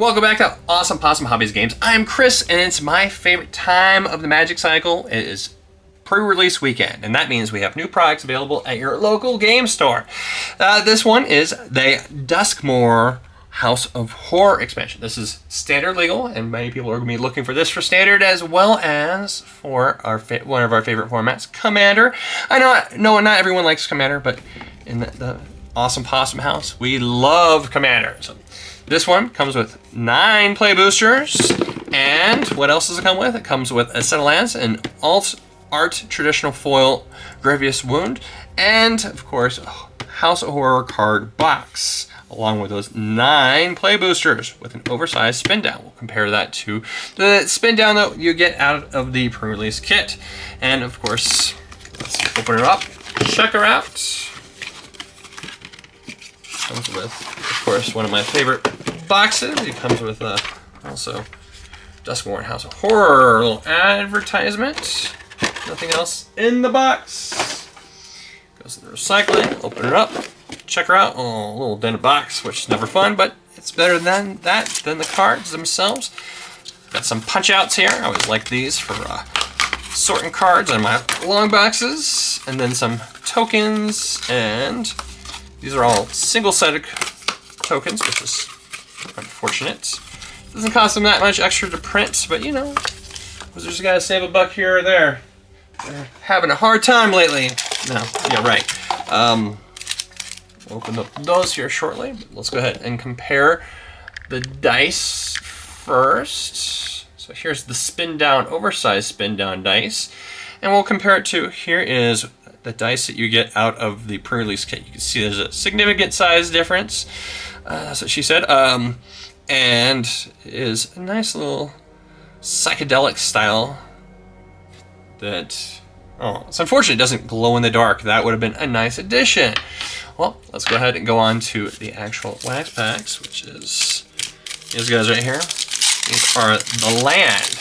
Welcome back to Awesome Possum Hobbies Games. I'm Chris, and it's my favorite time of the Magic cycle. It is pre-release weekend, and that means we have new products available at your local game store. This one is the Duskmourn House of Horror expansion. This is standard legal, and many people are going to be looking for this for standard as well as for our one of our favorite formats, Commander. I know not everyone likes Commander, but in the Awesome Possum House, we love Commander. So this one comes with 9 play boosters, and what else does it come with? It comes with a set of lands, an alt-art traditional foil Grievous Wound, and of course, a House of Horror card box, along with those 9 play boosters with an oversized spin down. We'll compare that to the spin down that you get out of the pre-release kit. And of course, let's open her up, check her out. Comes with, of course, one of my favorite boxes. It comes with also Duskmourn House of Horror, a little advertisement. Nothing else in the box. Goes to the recycling, open it up, check her out. Oh, a little dented box, which is never fun, but it's better than the cards themselves. Got some punch outs here. I always like these for sorting cards on my long boxes. And then some tokens, and these are all single-sided tokens, which is unfortunate. Doesn't cost them that much extra to print, but you know, Wizards gotta save a buck here or there. They're having a hard time lately. No, yeah, right. Open up those here shortly. Let's go ahead and compare the dice first. So here's the spin down, oversized spin down dice, and we'll compare it to, here is the dice that you get out of the pre-release kit. You can see there's a significant size difference. That's what she said. And is a nice little psychedelic style that, oh, it's unfortunate it doesn't glow in the dark. That would have been a nice addition. Well, let's go ahead and go on to the actual wax packs, which is these guys right here. These are the land.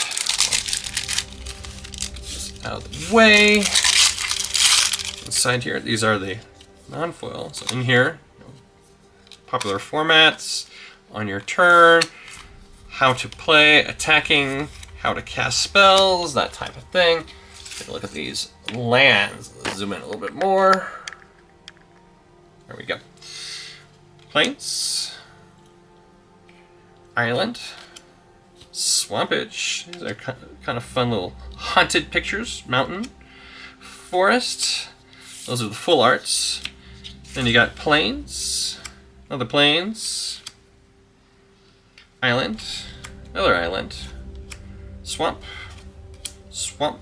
Just out of the way. Inside here, these are the non-foil. So in here, popular formats, on your turn, how to play, attacking, how to cast spells, that type of thing. Take a look at these lands. Let's zoom in a little bit more. There we go. Plains, island, swampage. These are kind of fun little haunted pictures. Mountain, forest. Those are the full arts. Then you got plains, another plains, island, another island, swamp, swamp,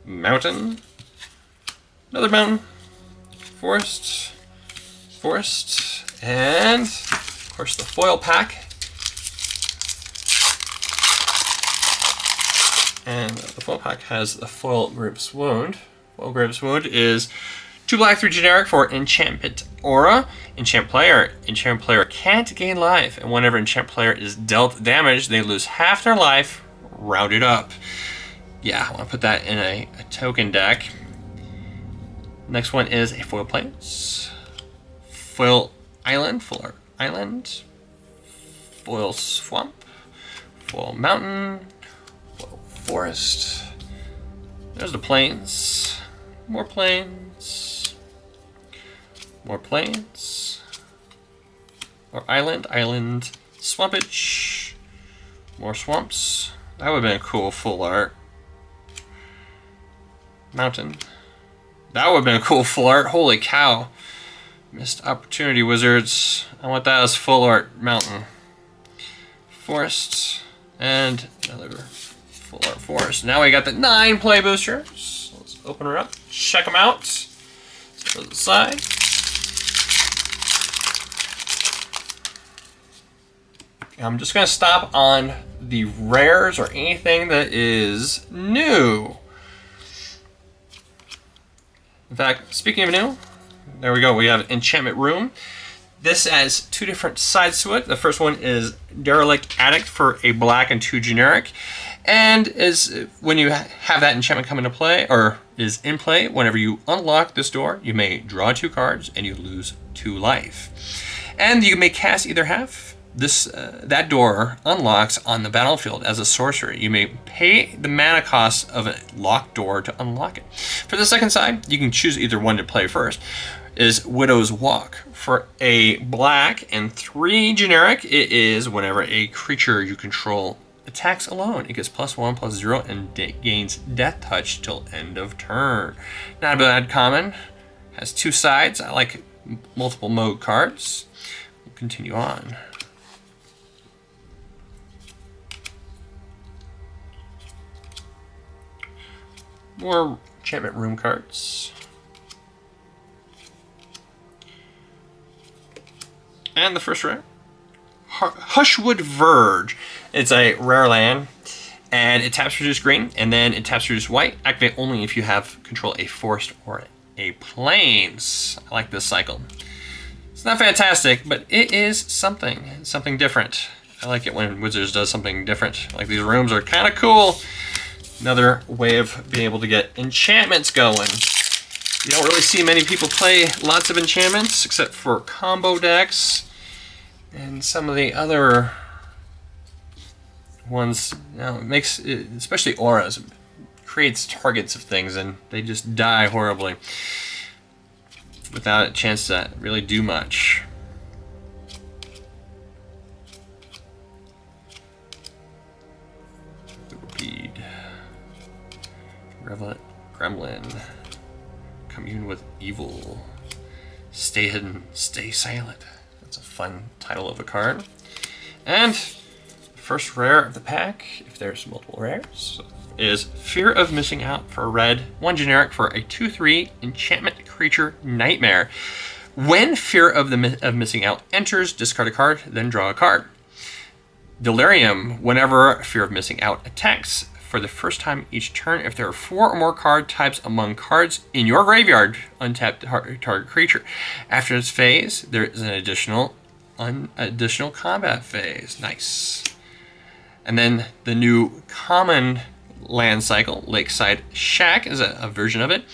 mountain, another mountain, forest, forest, and of course the foil pack. And the foil pack has the foil Grievous Wound. Foil Grievous Wound is 2 black, 3 generic for enchantment aura. Enchant player can't gain life, and whenever enchant player is dealt damage, they lose half their life, rounded up. Yeah, I want to put that in a token deck. Next one is a foil plains, foil island, full island, foil swamp, foil mountain, foil forest. There's the plains, more plains, more plains, or island, island, swampage, more swamps. That would have been a cool full art. Mountain. That would have been a cool full art. Holy cow. Missed opportunity, Wizards. I want that as full art mountain. Forest. And another full art forest. Now we got the 9 play boosters. Let's open her up. Check them out. Let's go to the side. I'm just going to stop on the rares or anything that is new. In fact, speaking of new, there we go. We have Enchantment Room. This has 2 different sides to it. The first one is Derelict Addict for a black and 2 generic. And is when you have that enchantment come into play, or is in play, whenever you unlock this door, you may draw 2 cards and you lose 2 life. And you may cast either half that door unlocks on the battlefield as a sorcery. You may pay the mana cost of a locked door to unlock it. For the second side, you can choose either one to play first. Is Widow's Walk. For a black and 3 generic, it is whenever a creature you control attacks alone, it gets +1/+0 and gains Death Touch till end of turn. Not a bad common. Has 2 sides. I like multiple mode cards. We'll continue on. More enchantment room cards. And the first rare, Hushwood Verge. It's a rare land, and it taps reduce green, and then it taps reduce white. Activate only if you have control a forest or a plains. I like this cycle. It's not fantastic, but it is something different. I like it when Wizards does something different. Like these rooms are kind of cool. Another way of being able to get enchantments going. You don't really see many people play lots of enchantments except for combo decks and some of the other ones. It makes, especially auras, creates targets of things and they just die horribly without a chance to really do much. Repeat. Revelant Gremlin. Commune with Evil. Stay hidden, stay silent. That's a fun title of a card. And the first rare of the pack, if there's multiple rares, is Fear of Missing Out for red. 1 generic for a 2/3 enchantment creature nightmare. When Fear of Missing Out enters, discard a card, then draw a card. Delirium. Whenever Fear of Missing Out attacks, for the first time each turn, if there are 4 or more card types among cards in your graveyard, untap target creature. After this phase, there is an additional combat phase. Nice. And then the new common land cycle, Lakeside Shack, is a version of it.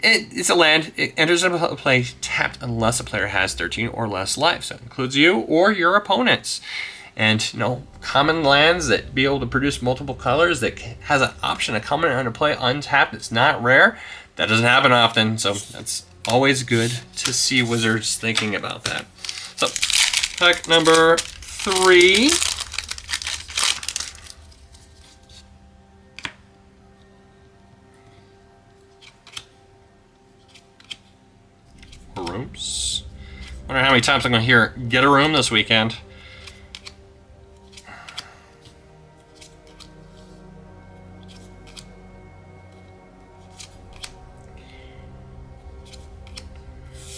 It's a land. It enters into play tapped unless a player has 13 or less life. So it includes you or your opponents. And common lands that be able to produce multiple colors, that has an option of coming into play untapped. It's not rare. That doesn't happen often, so that's always good to see Wizards thinking about that. So, pack number 3. Rooms. Wonder how many times I'm going to hear "get a room" this weekend.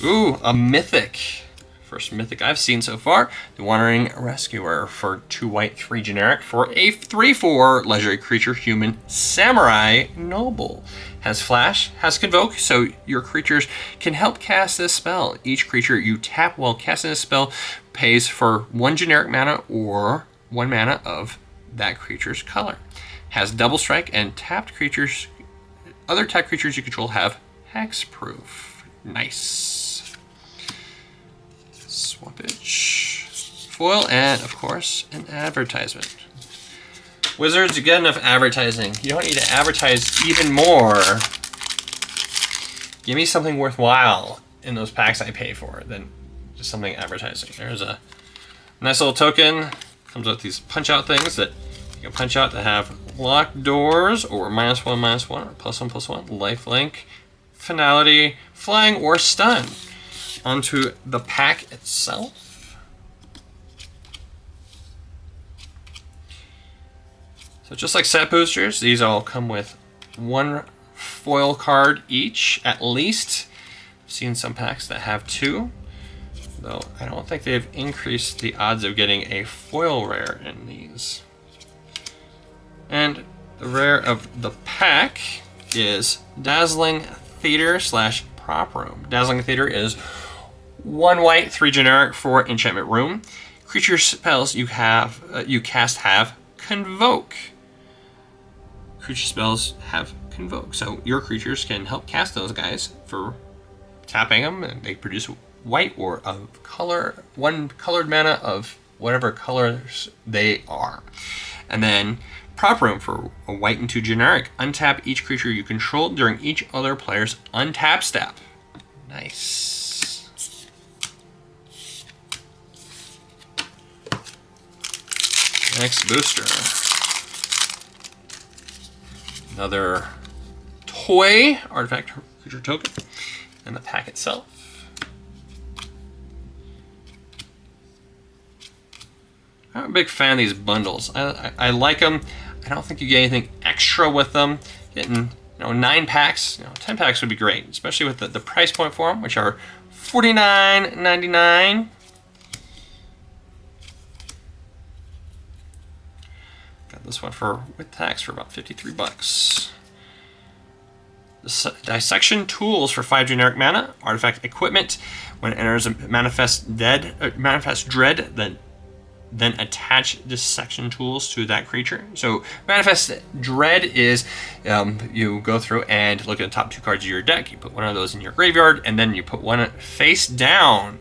Ooh, a mythic. First mythic I've seen so far. The Wandering Rescuer for 2 white, 3 generic for a 3/4 legendary creature, human samurai noble. Has flash, has convoke, so your creatures can help cast this spell. Each creature you tap while casting this spell pays for 1 generic mana or 1 mana of that creature's color. Has double strike, and other tapped creatures you control have hexproof. Nice. Swappage, foil, and of course an advertisement. Wizards, you get enough advertising. You don't need to advertise even more. Give me something worthwhile in those packs I pay for than just something advertising. There's a nice little token. Comes with these punch out things that you can punch out that have locked doors or -1/-1 or +1/+1, lifelink, finality, flying, or stun. Onto the pack itself. So just like set boosters, these all come with 1 foil card each, at least. I've seen some packs that have 2, though I don't think they've increased the odds of getting a foil rare in these. And the rare of the pack is Dazzling Theater / Prop Room. Dazzling Theater is 1 white, 3 generic for enchantment room. Creature spells you cast have convoke. Creature spells have convoke, so your creatures can help cast those guys for tapping them, and they produce white or of color, 1 colored mana of whatever colors they are. And then prop room for a white and 2 generic. Untap each creature you control during each other player's untap step. Nice. Next booster. Another toy artifact creature token. And the pack itself. I'm a big fan of these bundles. I like them. I don't think you get anything extra with them. Getting 9 packs, 10 packs would be great, especially with the price point for them, which are $49.99. Got this one with tax for about 53 bucks. The dissection tools for 5 generic mana, artifact equipment. When it enters a manifest dread, then attach dissection tools to that creature. So manifest dread is you go through and look at the top 2 cards of your deck. You put one of those in your graveyard, and then you put one face down,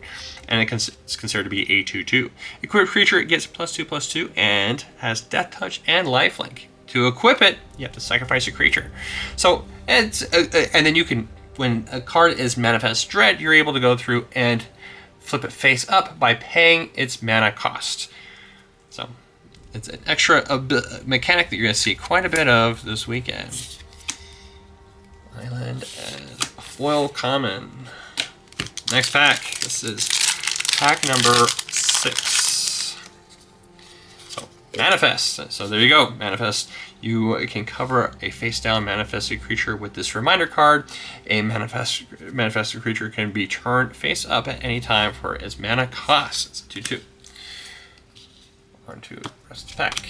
and it's considered to be a 2/2. Equipped creature gets +2/+2 and has death touch and lifelink. To equip it, you have to sacrifice a creature. So it's and then you can, when a card is manifest dread, you're able to go through and flip it face up by paying its mana cost. So it's an extra mechanic that you're going to see quite a bit of this weekend. Island and foil common. Next pack. This is pack number 6. So manifest. So there you go. Manifest. You can cover a face-down manifested creature with this reminder card. A manifested creature can be turned face up at any time for its mana cost. It's a 2/2. On to the rest of the pack.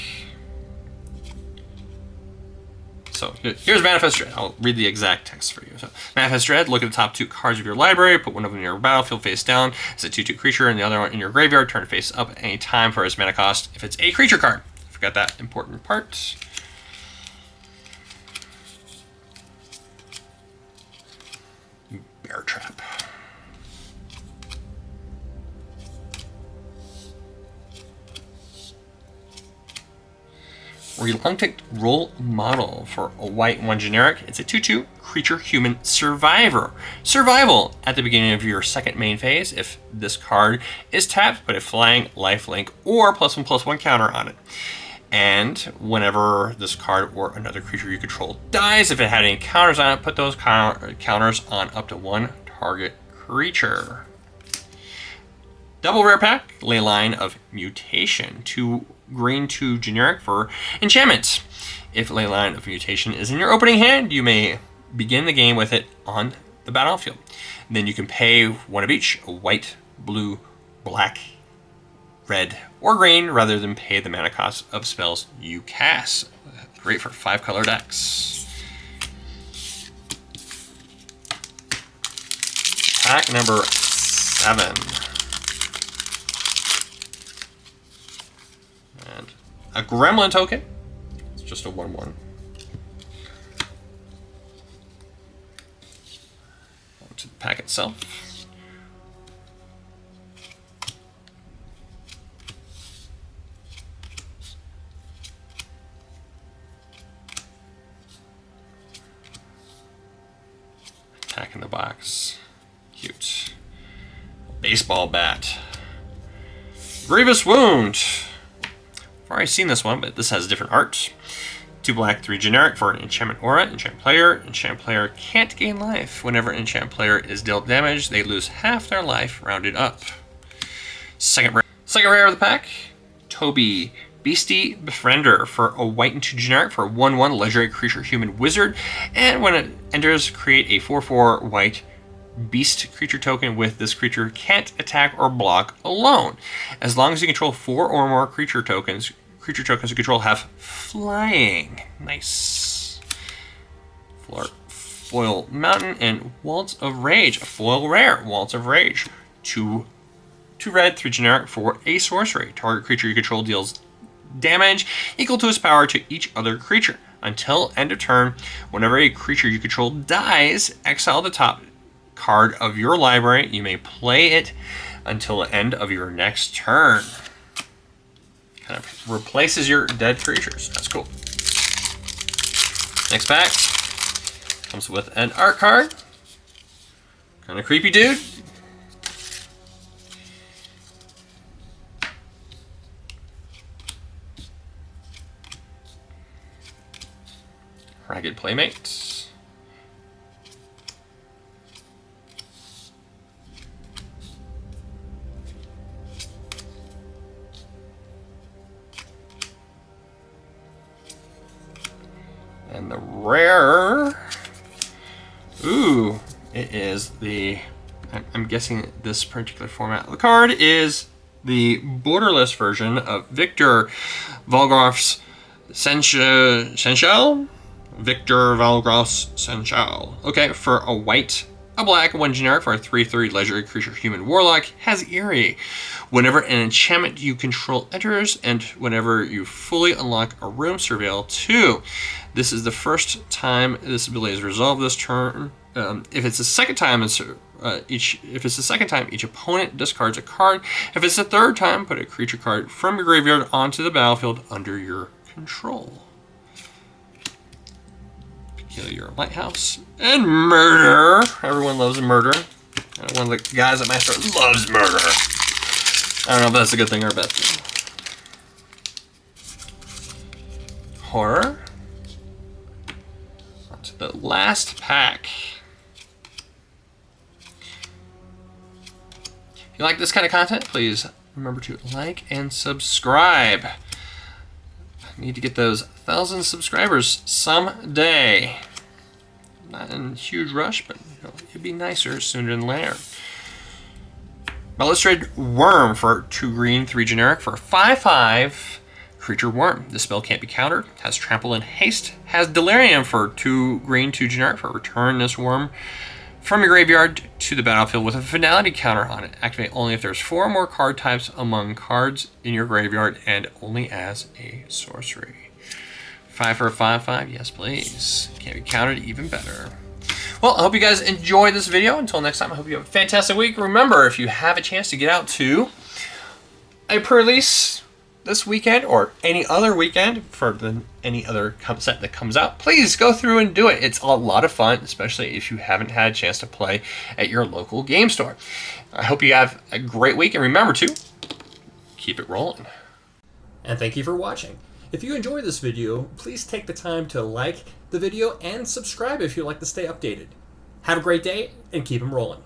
So here's Manifest Dread. I'll read the exact text for you. So Manifest Dread, look at the top 2 cards of your library, put one of them in your battlefield face down. It's a 2/2 creature, and the other one in your graveyard, turn face up at any time for its mana cost if it's a creature card. Forgot that important part. Bear Trap. Reluctant Role Model for a white 1 generic. It's a 2/2 creature human survivor. Survival at the beginning of your second main phase. If this card is tapped, put a flying, lifelink, or +1/+1 counter on it. And whenever this card or another creature you control dies, if it had any counters on it, put those counters on up to 1 target creature. Double rare pack, Leyline of Mutation. 2 green, 2 generic for enchantments. If Leyline of Mutation is in your opening hand, you may begin the game with it on the battlefield. And then you can pay 1 of each, a white, blue, black, red, or green, rather than pay the mana cost of spells you cast. Great for 5-color decks. Pack number 7. And a Gremlin token. It's just a 1/1. To the pack itself. Pack in the box. Cute. Baseball bat. Grievous Wound. I've already seen this one, but this has different art. 2 black, 3 generic for an enchantment aura. Enchant player can't gain life. Whenever an enchant player is dealt damage, they lose half their life, rounded up. Second rare of the pack, Toby, Beastie Befriender for a white and 2 generic for a 1/1 legendary creature human wizard. And when it enters, create a 4/4 white beast creature token with this creature can't attack or block alone. As long as you control 4 or more creature tokens you control have flying. Nice. Foil Mountain and Waltz of Rage. A foil rare, Waltz of Rage. 2 red, 3 generic for a sorcery. Target creature you control deals damage equal to its power to each other creature. Until end of turn, whenever a creature you control dies, exile the top card of your library. You may play it until the end of your next turn. Kind of replaces your dead creatures. That's cool. Next pack comes with an art card. Kind of creepy dude. Ragged Playmates. And the rare, ooh, it is the, I'm guessing this particular format of the card is the borderless version of Victor Valgroff's Sensual? Victor Valgross Sensual. Okay, for a white, a black, one generic for a 3/3 legendary creature human warlock, has Eerie. Whenever an enchantment you control enters, and whenever you fully unlock a room, surveil 2. This is the first time this ability is resolved this turn. If it's the second time, each opponent discards a card. If it's the third time, put a creature card from your graveyard onto the battlefield under your control. Peculiar Lighthouse and Murder. Everyone loves a murder. One of the guys at my store loves murder. I don't know if that's a good thing or a bad thing. Horror. On to the last pack. If you like this kind of content, please remember to like and subscribe. I need to get those 1,000 subscribers someday. Not in a huge rush, but it'd be nicer sooner than later. Illustrated Worm for 2 green, 3 generic for a 5/5 creature worm. This spell can't be countered, has trample and haste, has Delirium for 2 green, 2 generic for return this worm from your graveyard to the battlefield with a finality counter on it. Activate only if there's 4 more card types among cards in your graveyard and only as a sorcery. 5 for a 5/5, yes please. Can't be countered, even better. Well, I hope you guys enjoyed this video. Until next time, I hope you have a fantastic week. Remember, if you have a chance to get out to a pre-release this weekend or any other weekend for any other set that comes out, please go through and do it. It's a lot of fun, especially if you haven't had a chance to play at your local game store. I hope you have a great week, and remember to keep it rolling. And thank you for watching. If you enjoyed this video, please take the time to like the video and subscribe if you'd like to stay updated. Have a great day and keep them rolling.